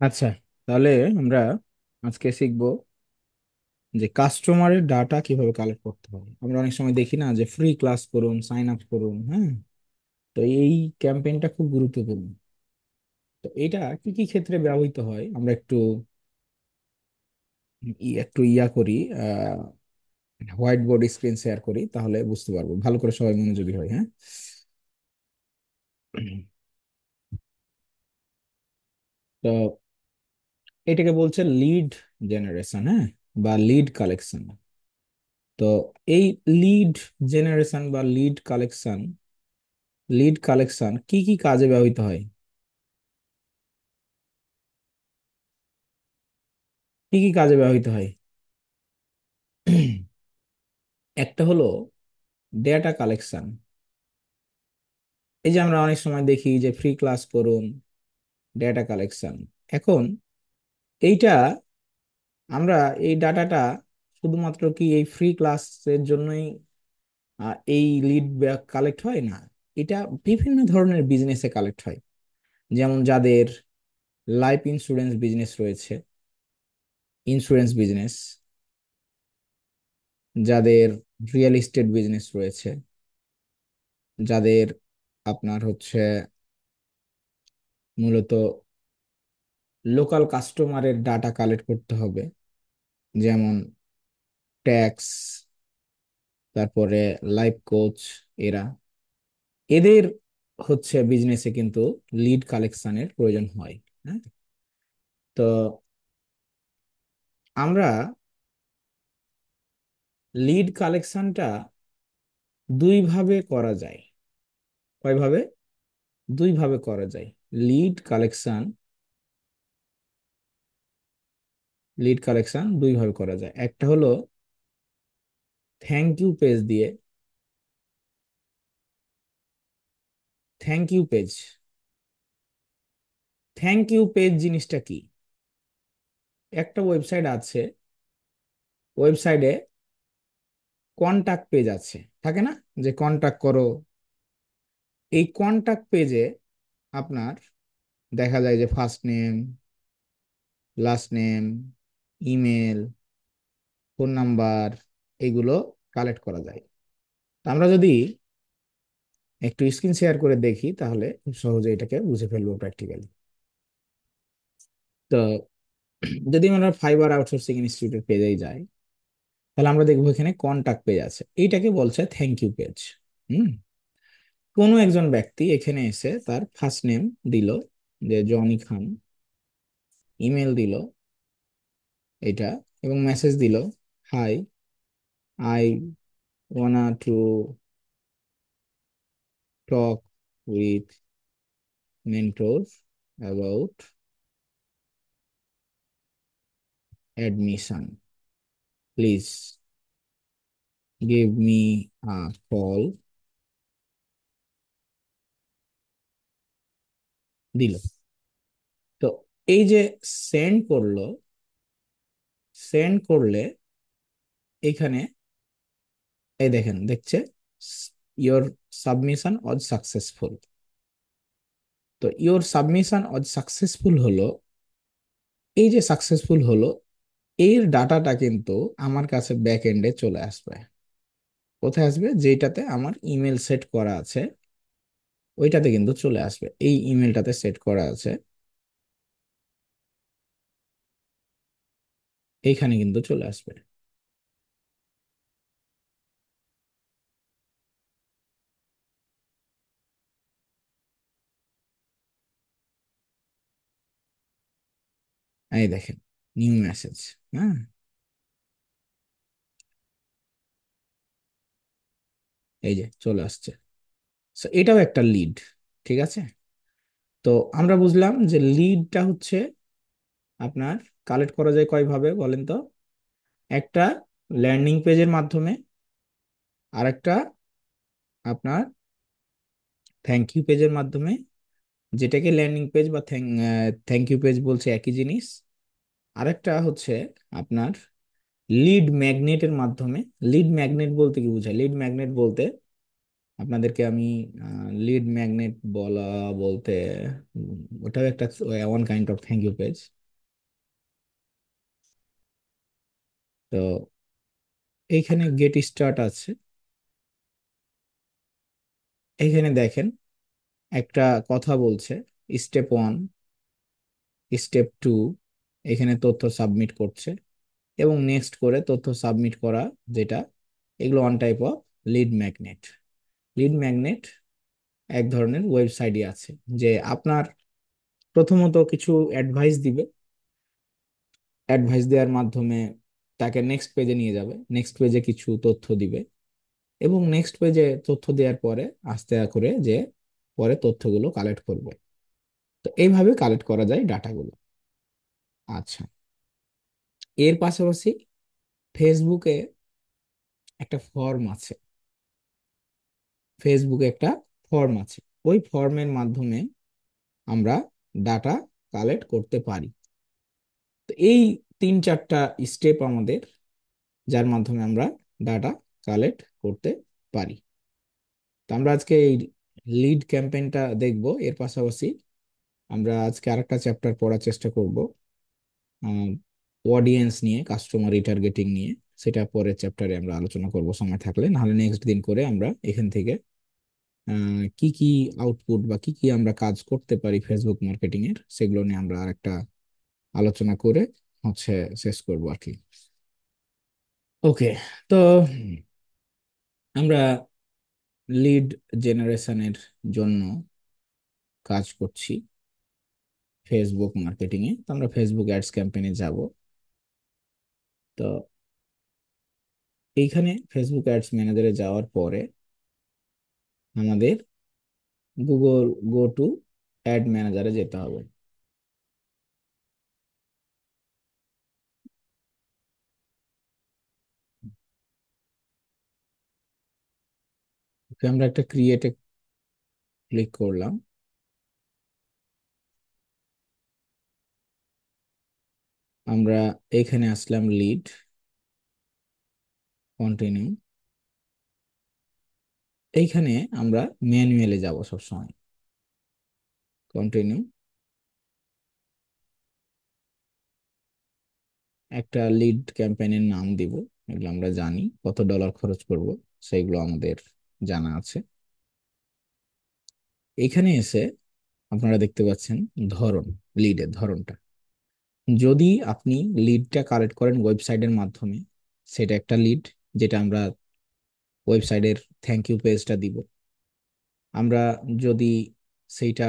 আচ্ছা, তাহলে আমরা আজকে শিখবো যে কাস্টমারের ডাটা কিভাবে কালেক্ট করতে হয়। আমরা অনেক সময় দেখি না যে ফ্রি ক্লাস করুন, সাইন আপ করুন, হ্যাঁ। তো এই ক্যাম্পেইনটা খুব গুরুত্বপূর্ণ। তো এটা কি কি ক্ষেত্রে ব্যবহৃত হয় আমরা একটু ইয়া করি, হোয়াইট বোর্ড স্ক্রিন শেয়ার করি, তাহলে বুঝতে পারবো ভালো করে, সবাই মনোযোগী হয়, হ্যাঁ। তো এটাকে বলছে লিড জেনারেশন, হ্যাঁ, বা লিড কালেকশন। তো এই লিড জেনারেশন বা লিড কালেকশন কি কি কাজে ব্যবহৃত হয়? কি কি কাজে ব্যবহৃত হয়? একটা হলো ডেটা কালেকশন। এই যে আমরা অনেক সময় দেখি যে ফ্রি ক্লাস করুন, ডেটা কালেকশন। এখন এইটা আমরা এই ডাটাটা শুধুমাত্র কি এই ফ্রি ক্লাসের জন্যই এই লিড কালেক্ট হয় না, এটা বিভিন্ন ধরনের বিজনেসে কালেক্ট হয়। যেমন যাদের লাইফ ইন্স্যুরেন্স বিজনেস রয়েছে, ইন্স্যুরেন্স বিজনেস, যাদের রিয়েল এস্টেট বিজনেস রয়েছে, যাদের আপনার হচ্ছে মূলত লোকাল কাস্টমারের ডাটা কালেক্ট করতে হবে, যেমন ট্যাক্স, তারপরে লাইফ কোচ, এরা, এদের হচ্ছে বিজনেসে কিন্তু লিড কালেকশনের প্রয়োজন হয়, হ্যাঁ। তো আমরা লিড কালেকশনটা দুই ভাবে করা যায়। কয়ভাবে? দুই ভাবে করা যায়। লিড কালেকশন লিড কালেকশন দুই ভাবে করা যায়। একটা হলো থ্যাংক ইউ পেজ দিয়ে। Thank you page, thank you page জিনিসটা কি? একটা ওয়েবসাইট আছে, ওয়েবসাইটে কন্টাক্ট পেজ আছে, থাকে না, যে কন্টাক্ট করো। এই কন্টাক্ট পেজে আপনার দেখা যায় যে first name, last name, email, phone number, এগুলো কালেক্ট করা যায়। তা আমরা যদি একটু স্ক্রিন শেয়ার করে দেখি, তাহলে খুব সহজে এটাকে বুঝে ফেলবো প্র্যাকটিক্যালি। তো যদি আমরা ফাইবার আউটসোর্সিং ইনস্টিটিউটের পেজেই যাই, তাহলে আমরা দেখবো এখানে কন্টাক্ট পেজ আছে, এইটাকে বলছে থ্যাংক ইউ পেজ। হুম। কোনো একজন ব্যক্তি এখানে এসে তার ফার্স্ট নেম দিল, যে জনি খান, ইমেল দিল এটা, এবং মেসেজ দিল, hi, I wanna to talk with mentor about admission, please give me a call, দিল। তো এই যে সেন্ড করলো, সেন্ড করলে এখানে এই দেখেন, দেখছে ইয়োর সাবমিশন ওয়াজ সাকসেসফুল। তো ইয়োর সাবমিশন ওয়াজ সাকসেসফুল হলো, এই যে সাকসেসফুল হলো, এর ডাটাটা কিন্তু আমার কাছে ব্যাক এন্ডে চলে আসবে। কোথায় আসবে? যেটাতে আমার ইমেল সেট করা আছে, ওইটাতে কিন্তু চলে আসবে। এই ইমেলটাতে সেট করা আছে, এইখানে কিন্তু চলে আসবে। এই দেখেন, নিউ মেসেজ, হ্যাঁ, এই যে চলে আসছে। So, এটাও একটা লিড, ঠিক আছে। তো আমরা বুঝলাম যে লিডটা হচ্ছে আপনার কালেক্ট করা যায় কয় ভাবে বলেন তো? একটা ল্যান্ডিং পেজের মাধ্যমে, আর একটা আপনার থ্যাংক ইউ পেজের মাধ্যমে, যেটাকে ল্যান্ডিং পেজ বা থ্যাংক ইউ পেজ বলছে একই জিনিস। আরেকটা হচ্ছে আপনার লিড ম্যাগনেটের মাধ্যমে। লিড ম্যাগনেট বলতে কি বোঝায়? লিড ম্যাগনেট বলতে আপনাদেরকে আমি লিড ম্যাগনেট বলা বলতে ওটাও একটা one kind of thank you page. তো এইখানে গেট স্টার্ট আছে। এইখানে দেখেন একটা কথা বলছে, স্টেপ 1, স্টেপ 2, এখানে তথ্য সাবমিট করছে এবং নেক্সট করে তথ্য সাবমিট করা, যেটা এগুলো one type of lead magnet. Lead magnet এক ধরনের ওয়েবসাইটই আছে, যে আপনার প্রথমত কিছু অ্যাডভাইস দিবে, অ্যাডভাইস দেওয়ার মাধ্যমে তাকে নেক্সট পেজে নিয়ে যাবে, নেক্সট পেজে কিছু তথ্য দিবে এবং নেক্সট পেজে তথ্য দেওয়ার পরে আস্তে করে যে পরে তথ্যগুলো কালেক্ট করবে। তো এইভাবে কালেক্ট করা যায় ডাটাগুলো। আচ্ছা, এর পাশাপাশি ফেসবুকে একটা ফর্ম আছে, ফেসবুকে একটা ফর্ম আছে, ওই ফর্মের মাধ্যমে আমরা ডাটা কালেক্ট করতে পারি। তো এই 3-4টা স্টেপ আমাদের, যার মাধ্যমে আমরা ডাটা কালেক্ট করতে পারি। তো আমরা আজকে এই লিড ক্যাম্পেইনটা দেখব, এর পাশাপাশি আমরা আজকে আরেকটা চ্যাপ্টার পড়ার চেষ্টা করব অডিয়েন্স নিয়ে, কাস্টমার রিটার্গেটিং নিয়ে। সেটা পরের চ্যাপ্টারে আমরা আলোচনা করব সময় থাকলে, নাহলে নেক্সট দিন করে আমরা এখান থেকে কি কি আউটপুট বা কি কি আমরা কাজ করতে পারি ফেসবুক মার্কেটিং এর, সেগুলো নিয়ে আমরা আরেকটা আলোচনা করে হচ্ছে শেষ করব আর কি। ওকে, তো আমরা লিড জেনারেশনের জন্য কাজ করছি ফেসবুক মার্কেটিং এ। তো আমরা ফেসবুক অ্যাডস ক্যাম্পেইনে যাব। তো এইখানে ফেসবুক অ্যাডস ম্যানেজারে যাওয়ার পরে আমাদের গুগল গো টু অ্যাড ম্যানেজারে যেতে হবে। ওকে, আমরা একটা ক্রিয়েটে ক্লিক করলাম। আমরা এখানে আসলাম লিড, কন্টিনিউ। এইখানে আমরা ম্যানুয়ালে যাব সবসময়, কন্টিনিউ। একটা লিড ক্যাম্পেইনের নাম দিব, এগুলো আমরা জানি, কত ডলার খরচ করব সেগুলো আমাদের জানা আছে। এখানে এসে আপনারা দেখতে পাচ্ছেন ধরন, লিডের ধরনটা। যদি আপনি লিডটা কালেক্ট করেন ওয়েবসাইটের মাধ্যমে, সেটা একটা লিড, যেটা আমরা ওয়েবসাইটের থ্যাংক ইউ পেজটা দিব। আমরা যদি সেইটা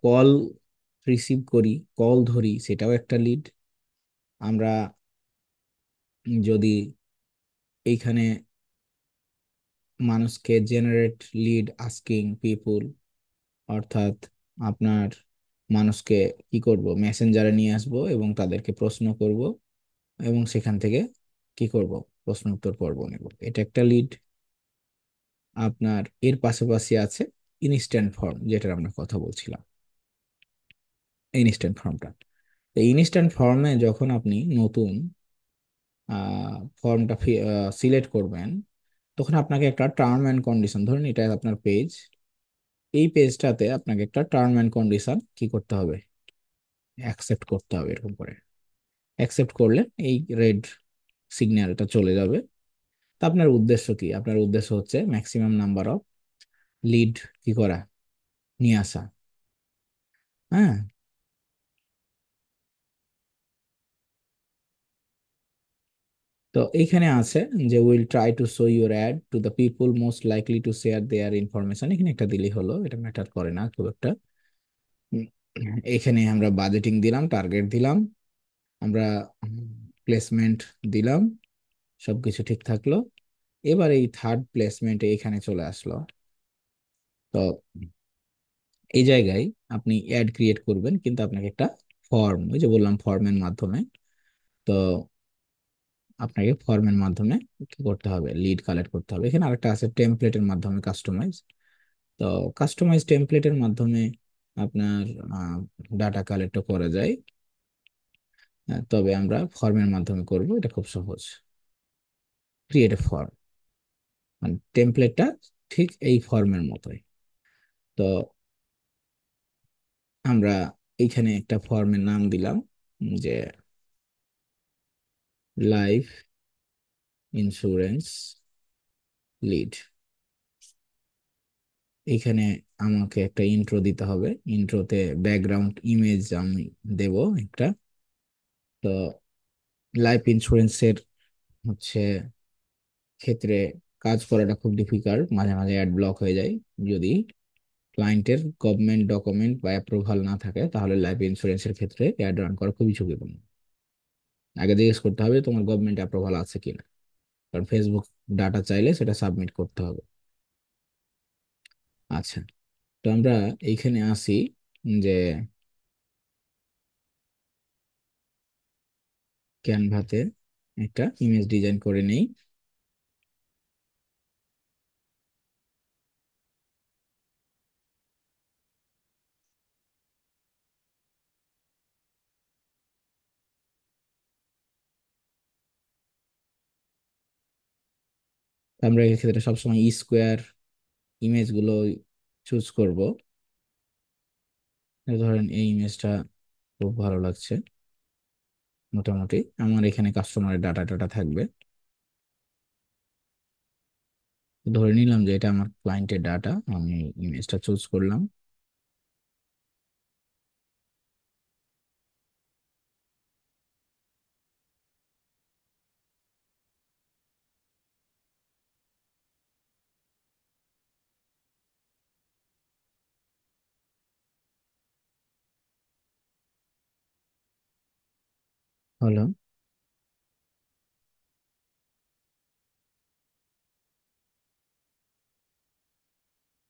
কল রিসিভ করি, কল ধরি, সেটাও একটা লিড। আমরা যদি এইখানে মানুষকে জেনারেট লিড আস্কিং পিপুল, অর্থাৎ আপনার মানুষকে কি করব, মেসেঞ্জারে নিয়ে আসব এবং তাদেরকে প্রশ্ন করব এবং সেখান থেকে কি করব, প্রশ্ন উত্তর পর্ব নেব, এটা একটা লিড। আপনার এর পাশাপাশি আছে ইনস্ট্যান্ট ফর্ম, যেটার আমরা কথা বলছিলাম, ইনস্ট্যান্ট ফর্মটা। এই ইনস্ট্যান্ট ফর্মে যখন আপনি নতুন ফর্মটা সিলেক্ট করবেন, তখন আপনাকে একটা টার্ম অ্যান্ড কন্ডিশন, ধরুন এটা আপনার পেজ, এই পেজটাতে আপনাকে একটা টার্ম অ্যান্ড কন্ডিশন কি করতে হবে, অ্যাকসেপ্ট করতে হবে। এরকম করে অ্যাকসেপ্ট করলে এই রেড সিগন্যালটা চলে যাবে। তা আপনার উদ্দেশ্য কি? আপনার উদ্দেশ্য হচ্ছে ম্যাক্সিমাম নাম্বার অফ লিড কি করা, নিয়ে আসা। হ্যাঁ, তো এইখানে আছে যে will try to show your ad to the people most likely to share their information, এখানে একটা দিলেই হলো, এটা ম্যাটার করে না খুব একটা। উম, এখানে আমরা বাজেটিং দিলাম, টার্গেট দিলাম, আমরা প্লেসমেন্ট দিলাম, সবকিছু ঠিক থাকলো। এবার এই থার্ড প্লেসমেন্টে এখানে চলে আসলো। তো এই জায়গায় আপনি অ্যাড ক্রিয়েট করবেন, কিন্তু আপনাকে একটা ফর্ম, ওই যে বললাম ফর্মের মাধ্যমে, তো আপনাকে ফর্মের মাধ্যমে কি করতে হবে, লিড কালেক্ট করতে হবে। এখানে আরেকটা আছে টেমপ্লেটের মাধ্যমে কাস্টমাইজ। তো কাস্টমাইজ টেমপ্লেটের মাধ্যমে আপনার ডাটা কালেক্টও করা যায়। তবে আমরা ফর্মের মাধ্যমে করব, এটা খুব সহজ। ক্রিয়েট এ ফর্ম, মানে টেমপ্লেটটা ঠিক এই ফর্মের মতোই। তো আমরা এইখানে একটা ফর্মের নাম দিলাম যে লাইফ ইন্স্যুরেন্স লিড। এখানে আমাকে একটা ইন্ট্রো দিতে হবে, ইন্ট্রোতে ব্যাকগ্রাউন্ড ইমেজ আমি দেব একটা। তো লাইফ ইন্স্যুরেন্সের হচ্ছে ক্ষেত্রে কাজ করাটা খুব ডিফিকাল্ট, মাঝে মাঝে অ্যাড ব্লক হয়ে যায়। যদি ক্লায়েন্টের গভর্নমেন্ট ডকুমেন্ট বা অ্যাপ্রুভাল না থাকে তাহলে লাইফ ইন্স্যুরেন্সের ক্ষেত্রে অ্যাড রান করা খুবই ঝুঁকিপূর্ণ। আগে জিজ্ঞেস করতে হবে তোমার গভর্নমেন্ট অ্যাপ্রুভাল আছে কিনা, কারণ ফেসবুক ডাটা চাইলে সেটা সাবমিট করতে হবে। আচ্ছা, তো আমরা এইখানে আসি যে ক্যানভাতে একটা ইমেজ ডিজাইন করে নেই। আমরা এই ক্ষেত্রে সবসময় স্কোয়ার ইমেজ গুলো চুজ করব। ধরেন এই ইমেজটা খুব ভালো লাগছে, মোটামুটি আমার এখানে কাস্টমারের ডাটা টাটা থাকবে। ধরে নিলাম যে এটা আমার ক্লায়েন্টের ডাটা, আমি ইমেজটা চুজ করলাম। হলো,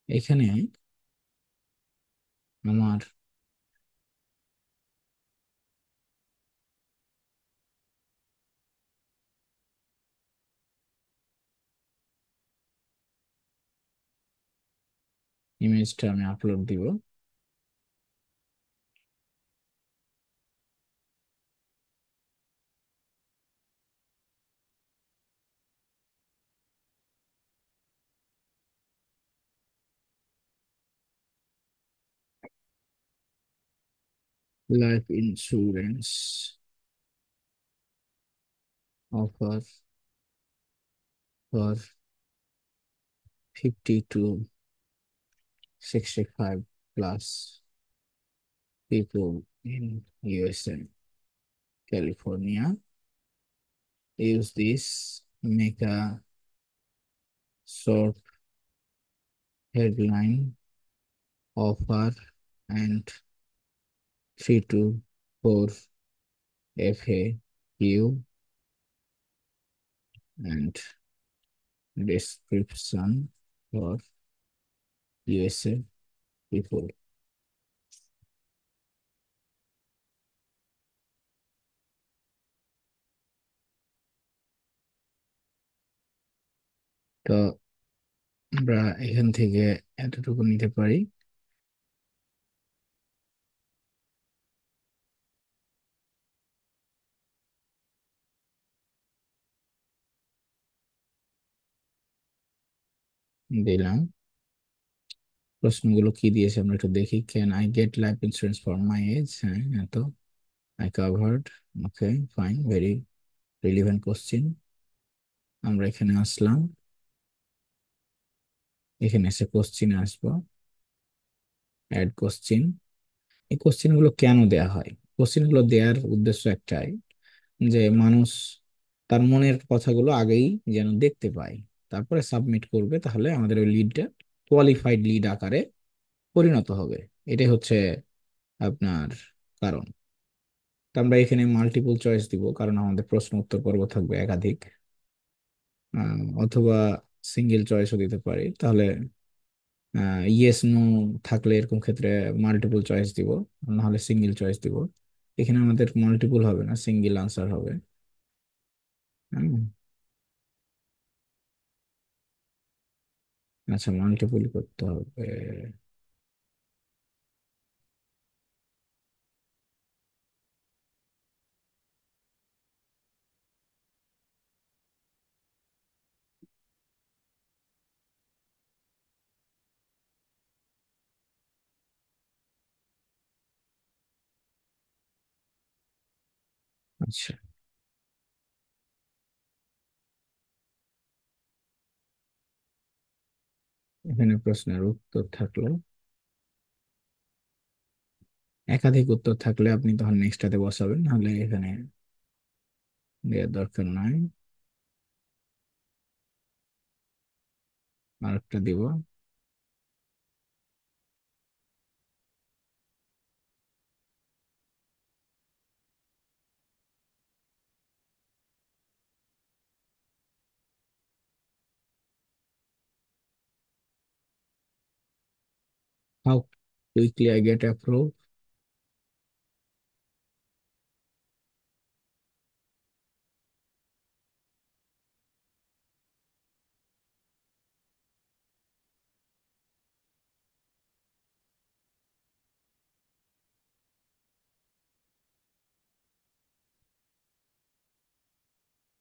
এখানে আমার ইমেজটা আমি আপলোড দিব। Life insurance offer for 50 to 65 plus people in USA, California. Use this, make a short headline, offer, and 3 to 4 FAQ, and description for USA people. তো আমরা এখান থেকে এতটুকু নিতে পারি। দিলাম। প্রশ্নগুলো কি দিয়েছে আমরা একটু দেখি। Can I get life insurance for my age? হ্যাঁ, এত I covered. Okay, fine, very relevant question. আমরা এখানে আসলাম, এখানে এসে কোশ্চিনে আসবো, অ্যাড কোশ্চিন। এই কোশ্চিন গুলো কেন দেয়া হয়? কোশ্চিন গুলো দেওয়ার উদ্দেশ্য একটাই, যে মানুষ তার মনের কথাগুলো আগেই যেন দেখতে পায়, তারপরে সাবমিট করবে, তাহলে আমাদের ওই লিডটা কোয়ালিফাইড লিড আকারে পরিণত হবে। এটাই হচ্ছে আপনার কারণ। তো আমরা এখানে মাল্টিপল চয়েস দিব, কারণ আমাদের প্রশ্ন উত্তর পর্ব থাকবে একাধিক। অথবা সিঙ্গেল চয়েসও দিতে পারি, তাহলে ইয়েস নো থাকলে এরকম ক্ষেত্রে মাল্টিপল চয়েস দিব, নাহলে সিঙ্গেল চয়েস দিব। এখানে আমাদের মাল্টিপল হবে না, সিঙ্গেল আনসার হবে। হুম, আচ্ছা, মাল্টিপল করতে হবে। আচ্ছা, এখানে প্রশ্নের উত্তর থাকলো, একাধিক উত্তর থাকলে আপনি তখন নেক্সটটাতে বসাবেন, নাহলে এখানে দেওয়ার দরকার নাই। আরেকটা দিব। How quickly I get approve.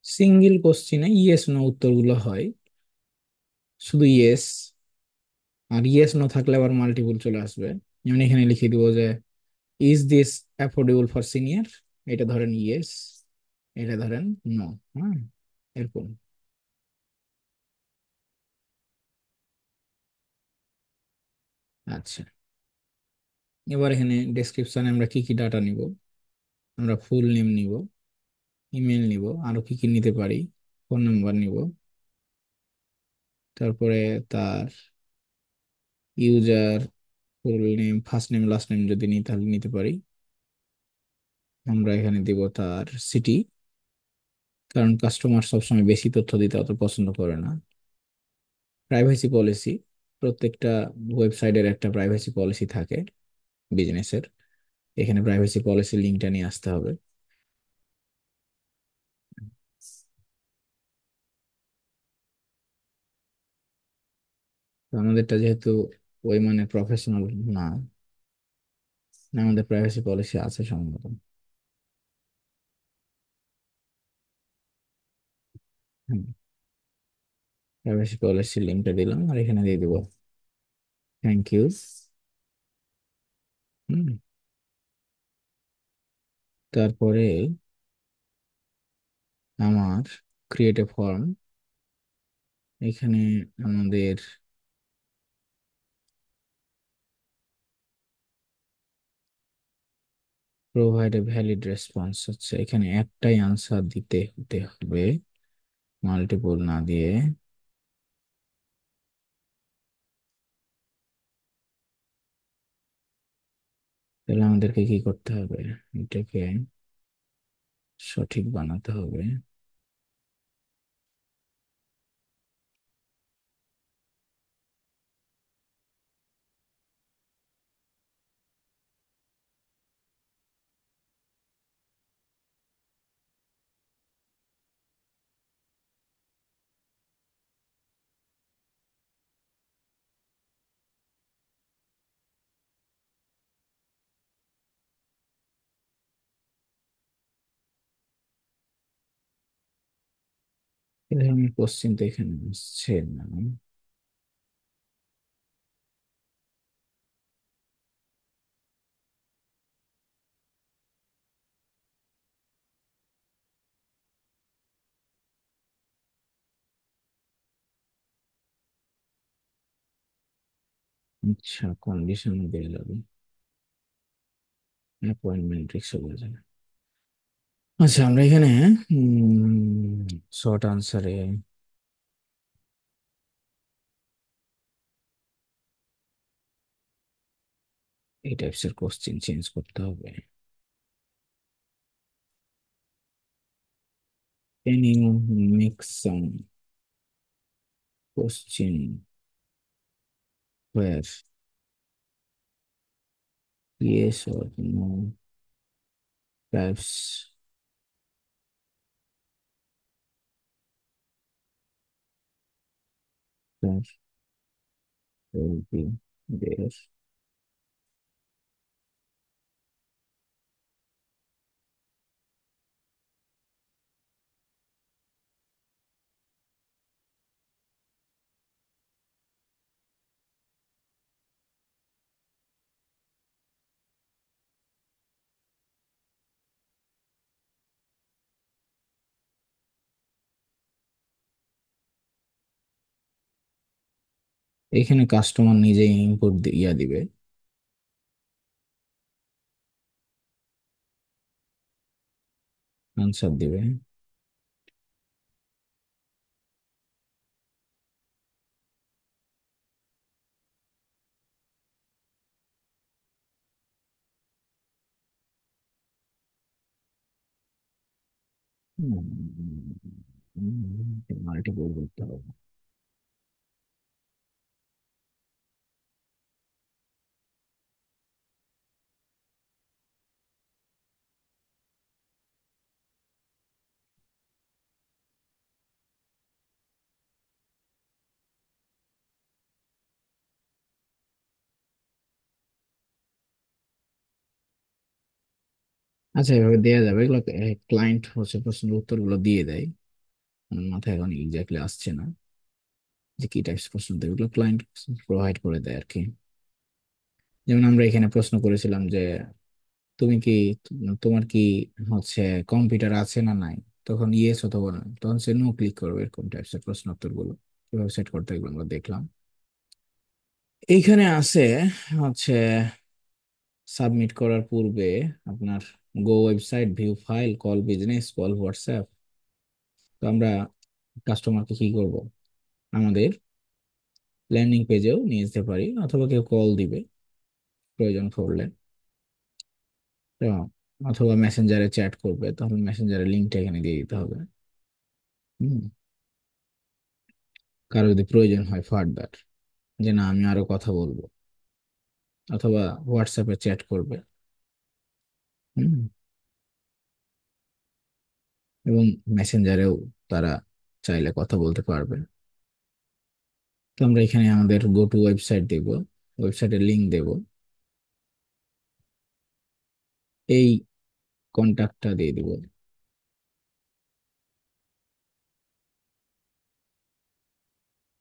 Single কোশ্চিনে ইয়েস নো উত্তরগুলো হয়, শুধু ইয়েস। আর ইয়েস নো থাকলে আবার মাল্টিপল চলে আসবে। যেমন এখানে লিখে দিব যে is this affordable for senior, এটা ধরেন ইয়েস, এটা ধরেন নো। হ্যাঁ, এরকম। আচ্ছা, এবার এখানে ডেসক্রিপশনে আমরা কি কি ডাটা নিব, আমরা ফুল নেম নিব, ইমেল নিব, আরো কি কি নিতে পারি, ফোন নাম্বার নিব, তারপরে তার user full name, first name, last name যদি নিই তাহলে নিতে পারি। আমরা এখানে দিব তার সিটি, কারণ কাস্টমার সবসময় বেশি তথ্য দিতে অত পছন্দ করে না। প্রাইভেসি পলিসি, প্রত্যেকটা ওয়েবসাইটের একটা প্রাইভেসি পলিসি থাকে বিজনেসের, এখানে প্রাইভেসি পলিসি লিঙ্কটা নিয়ে আসতে হবে। তো আমাদেরটা যেহেতু ওই মানে প্রফেশনাল না, না, আমাদের প্রাইভেসি পলিসি আছে সম্ভবত। প্রাইভেসি পলিসি লিঙ্কটা দিলাম আর এখানে দিয়ে দিব থ্যাংক ইউ। হুম, তারপরে আমার ক্রিয়েট এ ফর্ম, এখানে আমাদের প্রোভাইড এ ভ্যালিড রেসপন্স হচ্ছে, এখানে একটাই আনসার দিতে হতে হবে, মাল্টিপল না দিয়ে। তাহলে আমাদেরকে কি করতে হবে, এটাকে সঠিক বানাতে হবে। এই ধরনের কোশ্চিন তো এখানে আসছে না। আচ্ছা, কন্ডিশন দিয়ে যাবে, অ্যাপয়েন্টমেন্ট চলে যাবে। আচ্ছা, আমরা এখানে শর্ট আনসারে এই টাইপসের কোশ্চিন চেঞ্জ করতে হবে। Can you make some question where yes or no types types will be there? এখানে কাস্টমার নিজেই ইনপুট দিবে, আনসার দিবে। মাল্টিপল করতে হবে। আচ্ছা, এভাবে দেওয়া যাবে এগুলো। ক্লায়েন্ট হচ্ছে প্রশ্নের উত্তরগুলো দিয়ে দেয়। আমার মাথায় এখন এক্স্যাক্টলি আসছে না যে কি টাইপস প্রশ্ন দেবে, এগুলো ক্লায়েন্ট প্রোভাইড করে দেয় আর কি। যেমন আমরা এখানে প্রশ্ন করেছিলাম যে তুমি কি, তোমার কি হচ্ছে কম্পিউটার আছে না নাই, তখন ইয়েস অথবা না, তখন সে নো ক্লিক করবে। এরকম টাইপস এর প্রশ্ন উত্তর গুলো কিভাবে সেট করতে হয় এগুলো আমরা দেখলাম। এইখানে আছে হচ্ছে সাবমিট করার পূর্বে আপনার go website, view file, call business, call WhatsApp. তো আমরা কাস্টমারকে কি করব, আমাদের ল্যান্ডিং পেজেও নিয়ে যেতে পারি, অথবা কেউ কল দিবে প্রয়োজন পড়লে। তো অথবা মেসেঞ্জারে চ্যাট করবে, তখন মেসেঞ্জারের লিঙ্কটা এখানে দিয়ে দিতে হবে। হুম। কারো যদি প্রয়োজন হয় ফার্দার, যে না আমি আরো কথা বলবো, অথবা হোয়াটসঅ্যাপে চ্যাট করবে। হুম। এবং মেসেঞ্জারেও তারা চাইলে কথা বলতে পারবে। তো আমরা এখানে আমাদের গো টু ওয়েবসাইট দেব, ওয়েবসাইটের লিংক দেব, এই কন্টাক্টটা দিয়ে দিব,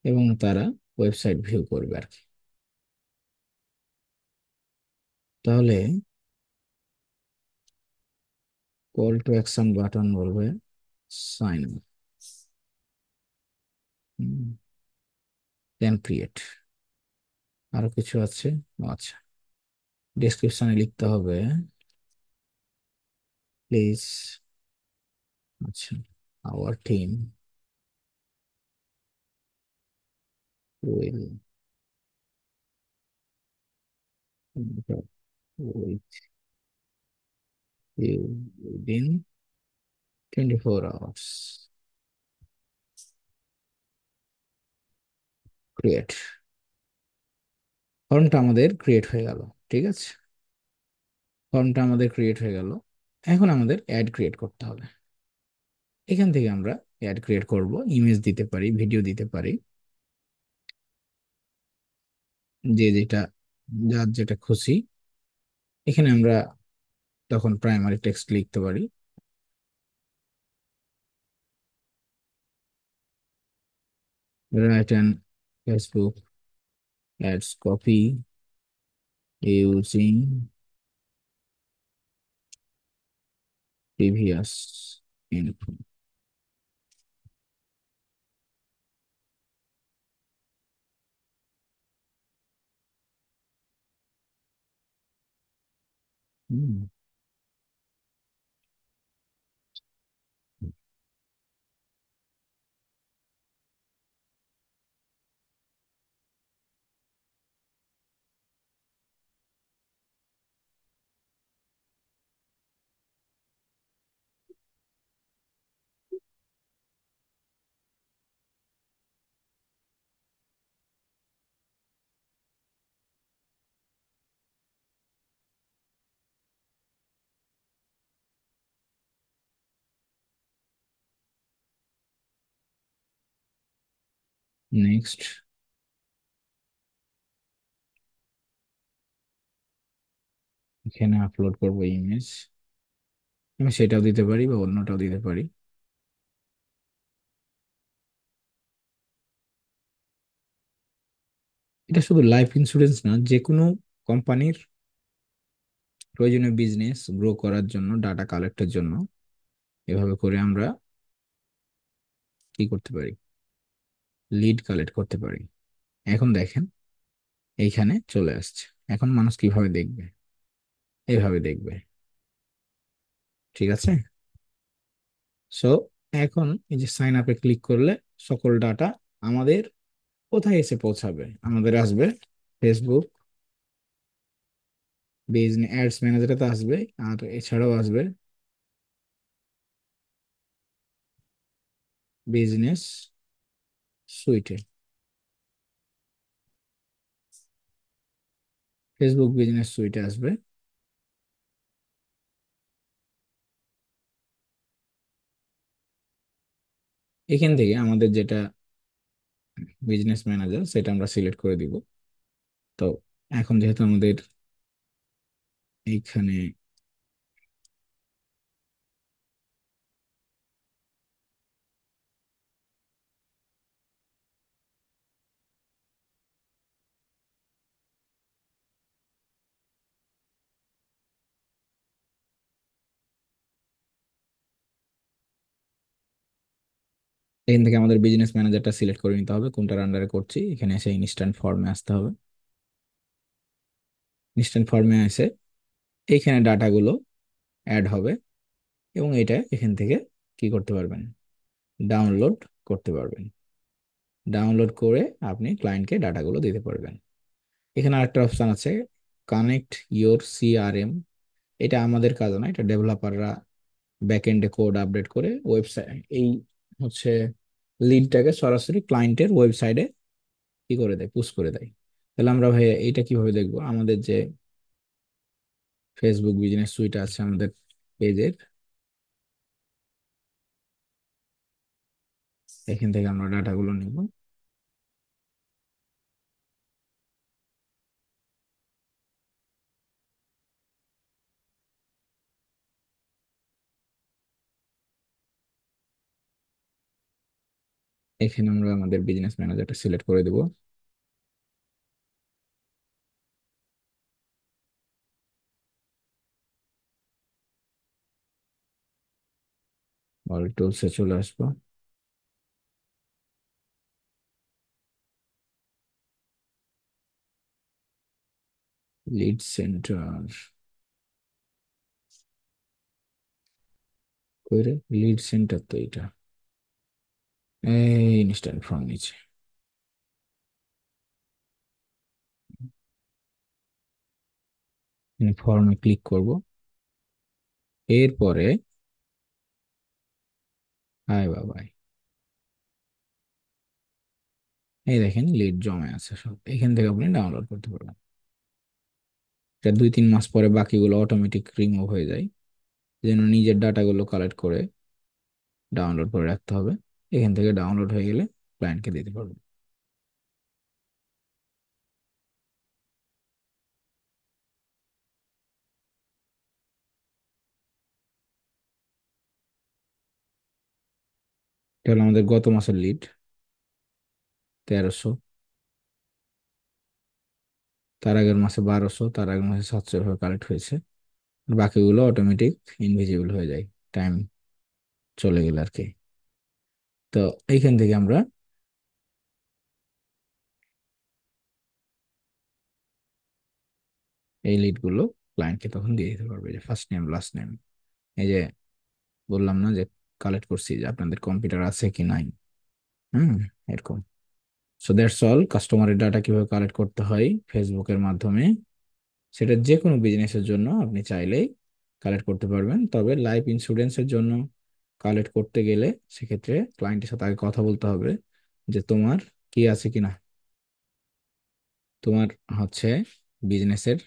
এবং তারা ওয়েবসাইট ভিউ করবে আর কি। তাহলে কল টু অ্যাকশন বাটন বলবে সাইন আপ, দেন ক্রিয়েট। আরো কিছু আছে। ও আচ্ছা, ডেসক্রিপশনে লিখতে হবে প্লিজ, আচ্ছা, our team will with you within 24 hours। Create. ফর্মটা আমাদের ক্রিয়েট হয়ে গেল। ঠিক আছে, ফর্মটা আমাদের ক্রিয়েট হয়ে গেল। এখন আমাদের অ্যাড ক্রিয়েট করতে হবে। এখান থেকে আমরা অ্যাড ক্রিয়েট করব, ইমেজ দিতে পারি, ভিডিও দিতে পারি, যে যেটা, যার যেটা খুশি। এখানে আমরা তখন প্রাইমারি টেক্সট লিখতে পারি, write an Facebook ads copy using previous info. Next, এখানে আপলোড করব ইমেজ। আমি সেটাও দিতে পারি বা অন্যটাও দিতে পারি। এটা শুধু লাইফ ইন্স্যুরেন্স না, যে কোনো কোম্পানির প্রয়োজনীয় বিজনেস গ্রো করার জন্য, ডাটা কালেক্টের জন্য এভাবে করে আমরা কি করতে পারি, লিড কালেক্ট করতে পারি। এখন দেখেন এইখানে চলে আসছে। এখন মানুষ কিভাবে দেখবে? এইভাবে দেখবে। ঠিক আছে। সো এখন এই যে সাইন আপে ক্লিক করলে সকল ডাটা আমাদের কোথায় এসে পৌঁছাবে? আমাদের আসবে ফেসবুক বিজনেস অ্যাডস ম্যানেজারে তো আসবে, আর এছাড়াও আসবে বিজনেস সুইটে। ফেসবুক বিজনেস সুইটে আসবে। এখান থেকে আমাদের যেটা বিজনেস ম্যানেজার সেটা আমরা সিলেক্ট করে দিব। তো এখন যেহেতু আমাদের এইখানে এখান থেকে আমাদের বিজনেস ম্যানেজারটা সিলেক্ট করে নিতে হবে কোনটার আন্ডারে করছি। এখানে এসে ইনস্ট্যান্ট ফর্মে আসতে হবে। ইনস্ট্যান্ট ফর্মে এসে এইখানে ডাটাগুলো অ্যাড হবে, এবং এটা এখান থেকে কি করতে পারবেন? ডাউনলোড করতে পারবেন। ডাউনলোড করে আপনি ক্লায়েন্টকে ডাটাগুলো দিতে পারবেন। এখানে আরেকটা অপশন আছে, কানেক্ট ইওর সিআরএম। এটা আমাদের কাজ না, এটা ডেভেলপাররা ব্যাকএন্ডে কোড আপডেট করে ওয়েবসাইট এই হচ্ছে লিডটাকে সরাসরি ক্লায়েন্টের ওয়েবসাইটে কি করে দেয়, পুশ করে দেয়। তাহলে আমরা ভাই এইটা কিভাবে দেখবো? আমাদের যে ফেসবুক বিজনেস সুইট আছে আমাদের পেজের, এখান থেকে আমরা ডাটাগুলো নিব। এখানে আমরা আমাদের বিজনেস ম্যানেজারটা সিলেক্ট করে দিব। অল টুলসে চলে আসবো। লিড সেন্টার করে, লিড সেন্টার তো এটা, এই ইনস্ট্যান্ট ফর্ম নিচে ফর্মে ক্লিক করব। এরপরে হাই বাবাই, এই দেখেন লিড জমা আছে সব, এখান থেকে আপনি ডাউনলোড করতে পারবেন। এটা 2-3 মাস পরে বাকিগুলো অটোমেটিক রিমুভ হয়ে যায়। যেন নিজের ডাটাগুলো কালেক্ট করে ডাউনলোড করে রাখতে হবে। এখান থেকে ডাউনলোড হয়ে গেলে ক্লায়েন্টকে দিতে পারবেন। এটা হলো আমাদের গত মাসের লিড, 1300। তার আগের মাসে 1200, তার আগের মাসে 700 ভাবে কালেক্ট হয়েছে। বাকিগুলো অটোমেটিক ইনভিজিবল হয়ে যায় টাইম চলে গেলে আর কি। তো এইখান থেকে আমরা এই লিড গুলো ক্লায়েন্টকে তখন দিয়ে দিতে পারবে, যে ফার্স্ট নেম লাস্ট নেম। এই যে বললাম না যে কালেক্ট করছি, যে আপনাদের কম্পিউটার আছে কি নাই। হুম, এরকম। So that's all. কাস্টমারের ডাটা কিভাবে কালেক্ট করতে হয় ফেসবুকের মাধ্যমে, সেটা যে কোনো বিজনেসের জন্য আপনি চাইলেই কালেক্ট করতে পারবেন। তবে লাইফ ইন্স্যুরেন্সের জন্য কালেক্ট করতে গেলে সেক্ষেত্রে ক্লায়েন্টের সাথে আগে কথা বলতে হবে যে তোমার কি আছে কিনা, তোমার হচ্ছে বিজনেসের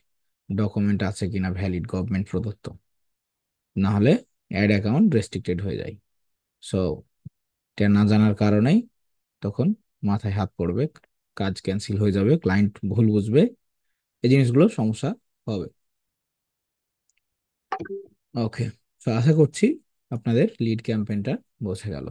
ডকুমেন্ট আছে কিনা ভ্যালিড গভর্নমেন্ট প্রদত্ত। না হলে অ্যাড অ্যাকাউন্ট রেস্ট্রিক্টেড হয়ে যায়। সো এটা না জানার কারণেই তখন মাথায় হাত পড়বে, কাজ ক্যান্সেল হয়ে যাবে, ক্লায়েন্ট ভুল বুঝবে, এই জিনিসগুলো সমস্যা হবে। ওকে, তো আশা করছি আপনাদের লিড ক্যাম্পেইনটা বোঝা গেল।